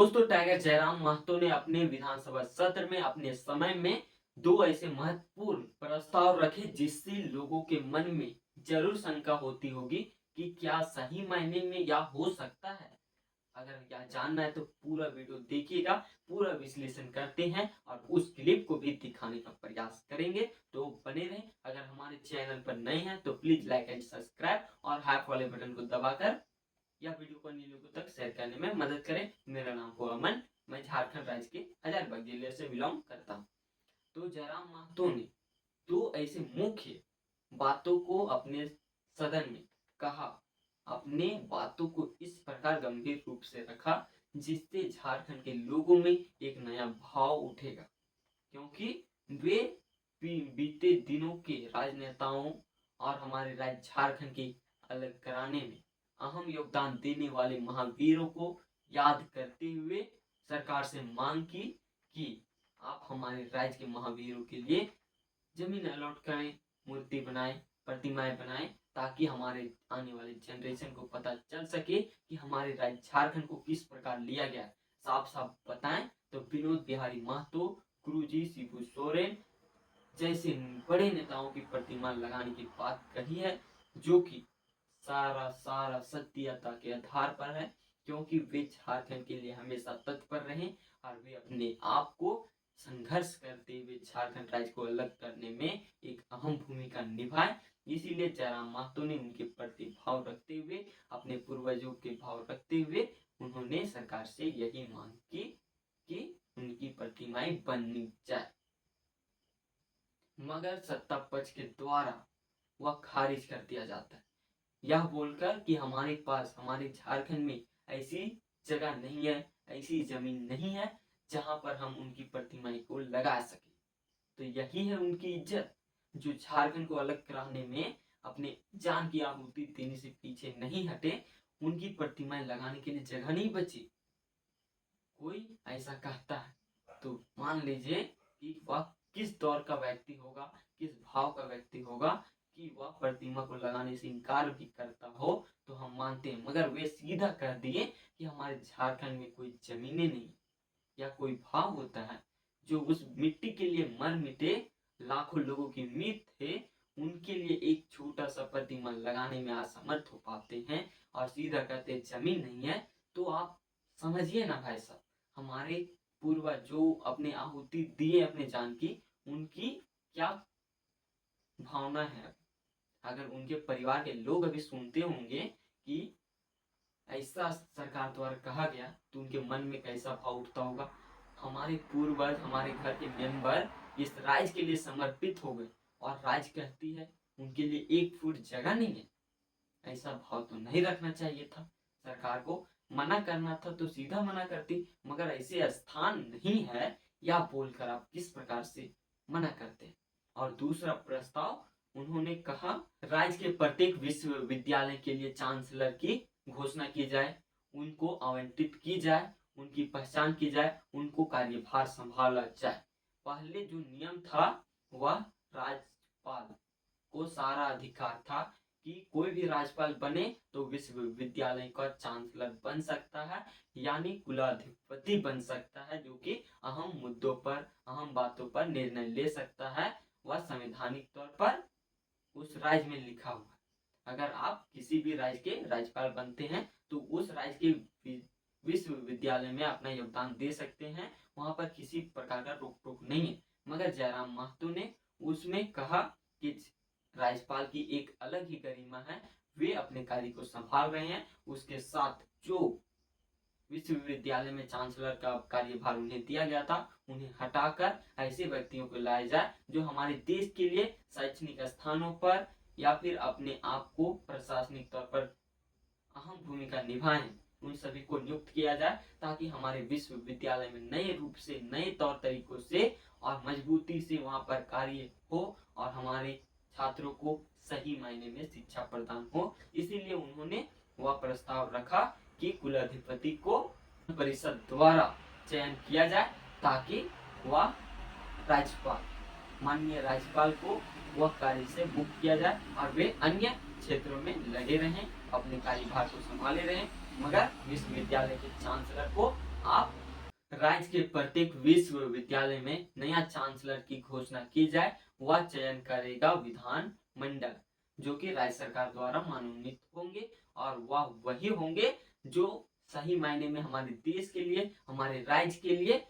दोस्तों टाइगर जयराम महतो ने अपने विधानसभा सत्र में अपने समय में दो ऐसे महत्वपूर्ण प्रस्ताव रखे जिससे लोगों के मन में जरूर शंका होती होगी कि क्या सही मायने में यह हो सकता है। अगर यह जानना है तो पूरा वीडियो देखिएगा, पूरा विश्लेषण करते हैं और उस क्लिप को भी दिखाने का प्रयास करेंगे। तो बने रहें। अगर हमारे चैनल पर नए हैं तो प्लीज लाइक एंड सब्सक्राइब और हाइप वाले बटन को दबाकर यह वीडियो को अन्य लोगों तक शेयर करने में मदद करें। मेरा नाम है अमन, मैं झारखंड राज्य के हजारीबाग जिले से बिलोंग करता हूँ। तो जयराम महतो ने दो ऐसे मुख्य बातों को अपने सदन में कहा, अपने बातों को इस प्रकार गंभीर रूप से रखा जिससे झारखंड के लोगों में एक नया भाव उठेगा, क्योंकि वे बीते दिनों के राजनेताओं और हमारे राज्य झारखंड के अलग कराने में अहम योगदान देने वाले महावीरों को याद करते हुए सरकार से मांग की कि आप हमारे राज्य के महावीरों के लिए जमीन अलॉट करें, मूर्ति बनाएं, प्रतिमाएं बनाएं, ताकि हमारे आने वाले जनरेशन को पता चल सके कि हमारे राज्य झारखंड को किस प्रकार लिया गया। साफ साफ बताएं तो विनोद बिहारी महतो, गुरुजी शिबू सोरेन जैसे बड़े नेताओं की प्रतिमा लगाने की बात कही है, जो कि सारा सारा सत्यता के आधार पर है, क्योंकि वे झारखंड के लिए हमेशा तत्पर रहे और वे अपने आप को संघर्ष करते हुए झारखंड राज्य को अलग करने में एक अहम भूमिका निभाए। इसीलिए जयराम महतो ने उनके प्रति भाव रखते हुए, अपने पूर्वजों के भाव रखते हुए उन्होंने सरकार से यही मांग की कि उनकी प्रतिमाएं बननी जाए, मगर सत्ता पक्ष के द्वारा वह खारिज कर दिया जाता है, यह बोलकर कि हमारे पास हमारे झारखंड में ऐसी जगह नहीं है, ऐसी जमीन नहीं है जहां पर हम उनकी प्रतिमाएं को लगा सके। तो यही है उनकी इज्जत, जो झारखंड को अलग कराने में अपने जान की आहुति देने से पीछे नहीं हटे। उनकी प्रतिमाएं लगाने के लिए जगह नहीं बची। कोई ऐसा कहता है तो मान लीजिए कि वह किस दौर का व्यक्ति होगा, किस भाव का व्यक्ति होगा कि वह प्रतिमा को लगाने से इनकार भी करता हो तो हम मानते हैं, मगर वे सीधा कह दिए कि हमारे झारखंड में कोई जमीनें नहीं या कोई भाव होता है जो उस मिट्टी के लिए मर मिटे लाखों लोगों की उम्मीद थे, उनके लिए एक छोटा सा प्रतिमा लगाने में असमर्थ हो पाते हैं और सीधा कहते जमीन नहीं है। तो आप समझिए ना भाई साहब, हमारे पूर्वज जो अपने आहुति दिए अपने जान की, उनकी क्या भावना है। अगर उनके परिवार के लोग अभी सुनते होंगे कि ऐसा सरकार द्वारा कहा गया तो उनके मन में कैसा भाव उठता होगा। हमारे पूर्वज, हमारे घर के मेंबर इस राज्य के लिए समर्पित हो गए और राज्य कहती है उनके लिए 1 फुट जगह नहीं है। ऐसा भाव तो नहीं रखना चाहिए था। सरकार को मना करना था तो सीधा मना करती, मगर ऐसे स्थान नहीं है या बोलकर आप किस प्रकार से मना करते हैं। और दूसरा प्रस्ताव उन्होंने कहा, राज्य के प्रत्येक विश्वविद्यालय के लिए चांसलर की घोषणा की जाए, उनको आवंटित की जाए, उनकी पहचान की जाए, उनको कार्यभार संभाला जाए। पहले जो नियम था वह राज्यपाल को सारा अधिकार था कि कोई भी राज्यपाल बने तो विश्वविद्यालय का चांसलर बन सकता है, यानी कुलाधिपति बन सकता है, जो कि अहम मुद्दों पर, अहम बातों पर निर्णय ले सकता है। वह संवैधानिक तौर पर उस राज्य में लिखा हुआ है। अगर आप किसी भी राज्य के राज्यपाल बनते हैं तो उस राज्य के विश्वविद्यालय में अपना योगदान दे सकते हैं, वहां पर किसी प्रकार का रोक टोक नहीं है। मगर जयराम महतो ने उसमें कहा कि राज्यपाल की एक अलग ही गरिमा है, वे अपने कार्य को संभाल रहे हैं, उसके साथ जो विश्वविद्यालय में चांसलर का कार्यभार उन्हें दिया गया था उन्हें हटाकर ऐसे व्यक्तियों को लाया जाए जो हमारे देश के लिए शैक्षणिक स्थानों पर या फिर अपने आप को प्रशासनिक तौर पर अहम भूमिका निभाएं। उन सभी को नियुक्त किया जाए ताकि हमारे विश्वविद्यालय में नए रूप से, नए तौर तरीकों से और मजबूती से वहां पर कार्य हो और हमारे छात्रों को सही मायने में शिक्षा प्रदान हो। इसीलिए उन्होंने वह प्रस्ताव रखा कि कुलाधिपति को परिषद द्वारा चयन किया जाए ताकि वह राज्यपाल, माननीय राज्यपाल को वह कार्य से मुक्त किया जाए और वे अन्य क्षेत्रों में लगे रहें, अपने कार्यभार को संभाले रहें, मगर विश्वविद्यालय के चांसलर को आप राज्य के प्रत्येक विश्वविद्यालय में नया चांसलर की घोषणा की जाए, वह चयन करेगा विधान मंडल, जो कि राज्य सरकार द्वारा मनोनीत होंगे, और वह वही होंगे जो सही मायने में हमारे देश के लिए, हमारे राज्य के लिए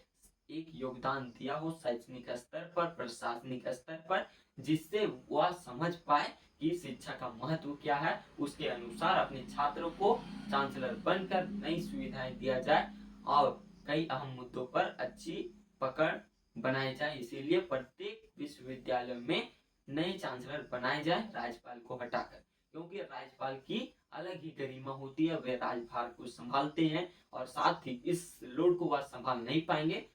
एक योगदान दिया हो शैक्षणिक स्तर पर, प्रशासनिक स्तर पर, जिससे वह समझ पाए कि शिक्षा का महत्व क्या है, उसके अनुसार अपने छात्रों को चांसलर बनकर नई सुविधाएं दिया जाए और कई अहम मुद्दों पर अच्छी पकड़ बनाई जाए। इसीलिए प्रत्येक विश्वविद्यालय में नए चांसलर बनाए जाए राज्यपाल को हटाकर, क्योंकि राज्यपाल की अलग ही गरिमा होती है, वे राज्यभार को संभालते हैं और साथ ही इस लोड को वह संभाल नहीं पाएंगे।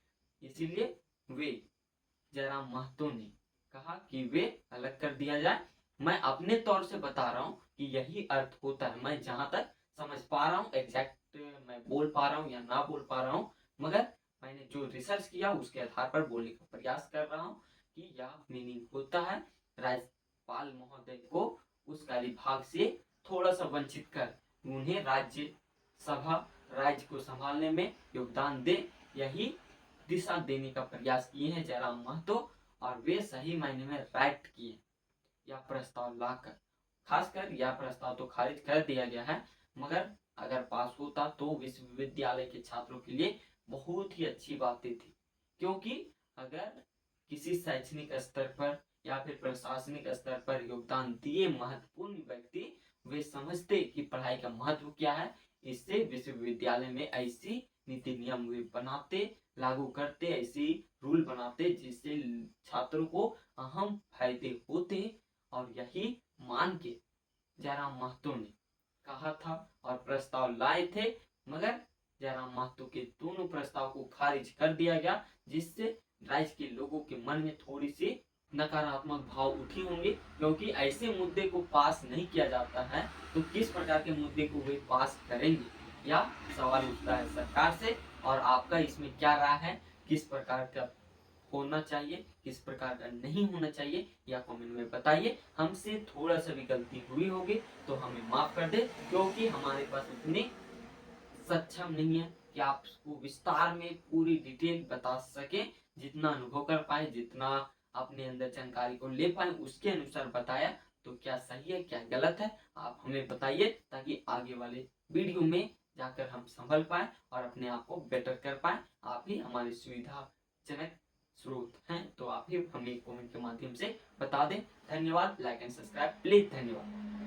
इसीलिए वे जयराम महतो ने कहा कि वे अलग कर दिया जाए। मैं अपने तौर से बता रहा हूँ कि यही अर्थ होता है, मैं जहां तक समझ पा रहा हूँ, एग्जैक्ट मैं बोल पा रहा हूँ या ना बोल पा रहा हूँ, मगर मैंने जो रिसर्च किया उसके आधार पर बोलने का प्रयास कर रहा हूँ कि यह मीनिंग होता है राज्यपाल महोदय को उस कार्यभाग से थोड़ा सा वंचित कर उन्हें राज्य सभा राज्य को संभालने में योगदान दे, यही दिशा देने का प्रयास किए हैं जयराम महतो, और वे सही मायने में राइट किए यह प्रस्ताव लाकर। खासकर यह प्रस्ताव तो खारिज कर दिया गया है, मगर अगर पास होता तो विश्वविद्यालय के छात्रों के लिए बहुत ही अच्छी बातें थी, क्योंकि अगर किसी शैक्षणिक स्तर पर या फिर प्रशासनिक स्तर पर योगदान दिए महत्वपूर्ण व्यक्ति, वे समझते कि पढ़ाई का महत्व क्या है, इससे विश्वविद्यालय में ऐसी नीति नियम वे बनाते, लागू करते, ऐसी रूल बनाते जिससे छात्रों को अहम फायदे होते, और यही मान के जयराम महतो ने कहा था और प्रस्ताव लाए थे, मगर जयराम महतो के दोनों प्रस्ताव को खारिज कर दिया गया, जिससे राज्य के लोगों के मन में थोड़ी सी नकारात्मक भाव उठी होंगे, क्योंकि ऐसे मुद्दे को पास नहीं किया जाता है तो किस प्रकार के मुद्दे को वे पास करेंगे, या सवाल उठता है सरकार से। और आपका इसमें क्या राय है, किस प्रकार का होना चाहिए, किस प्रकार का नहीं होना चाहिए, या कमेंट में बताइए। हमसे थोड़ा सा भी गलती हुई होगी तो हमें माफ कर दे, क्योंकि हमारे पास उतने सक्षम नहीं है कि आपको विस्तार में पूरी डिटेल बता सके, जितना अनुभव कर पाए, जितना अपने अंदर जानकारी को ले पाए उसके अनुसार बताया। तो क्या सही है क्या गलत है आप हमें बताइए, ताकि आगे वाले वीडियो में जाकर हम संभल पाए और अपने आप को बेटर कर पाए। आप ही हमारी सुविधाजनक स्रोत हैं, तो आप ही हमें कमेंट के माध्यम से बता दें। धन्यवाद। Like and subscribe please. धन्यवाद।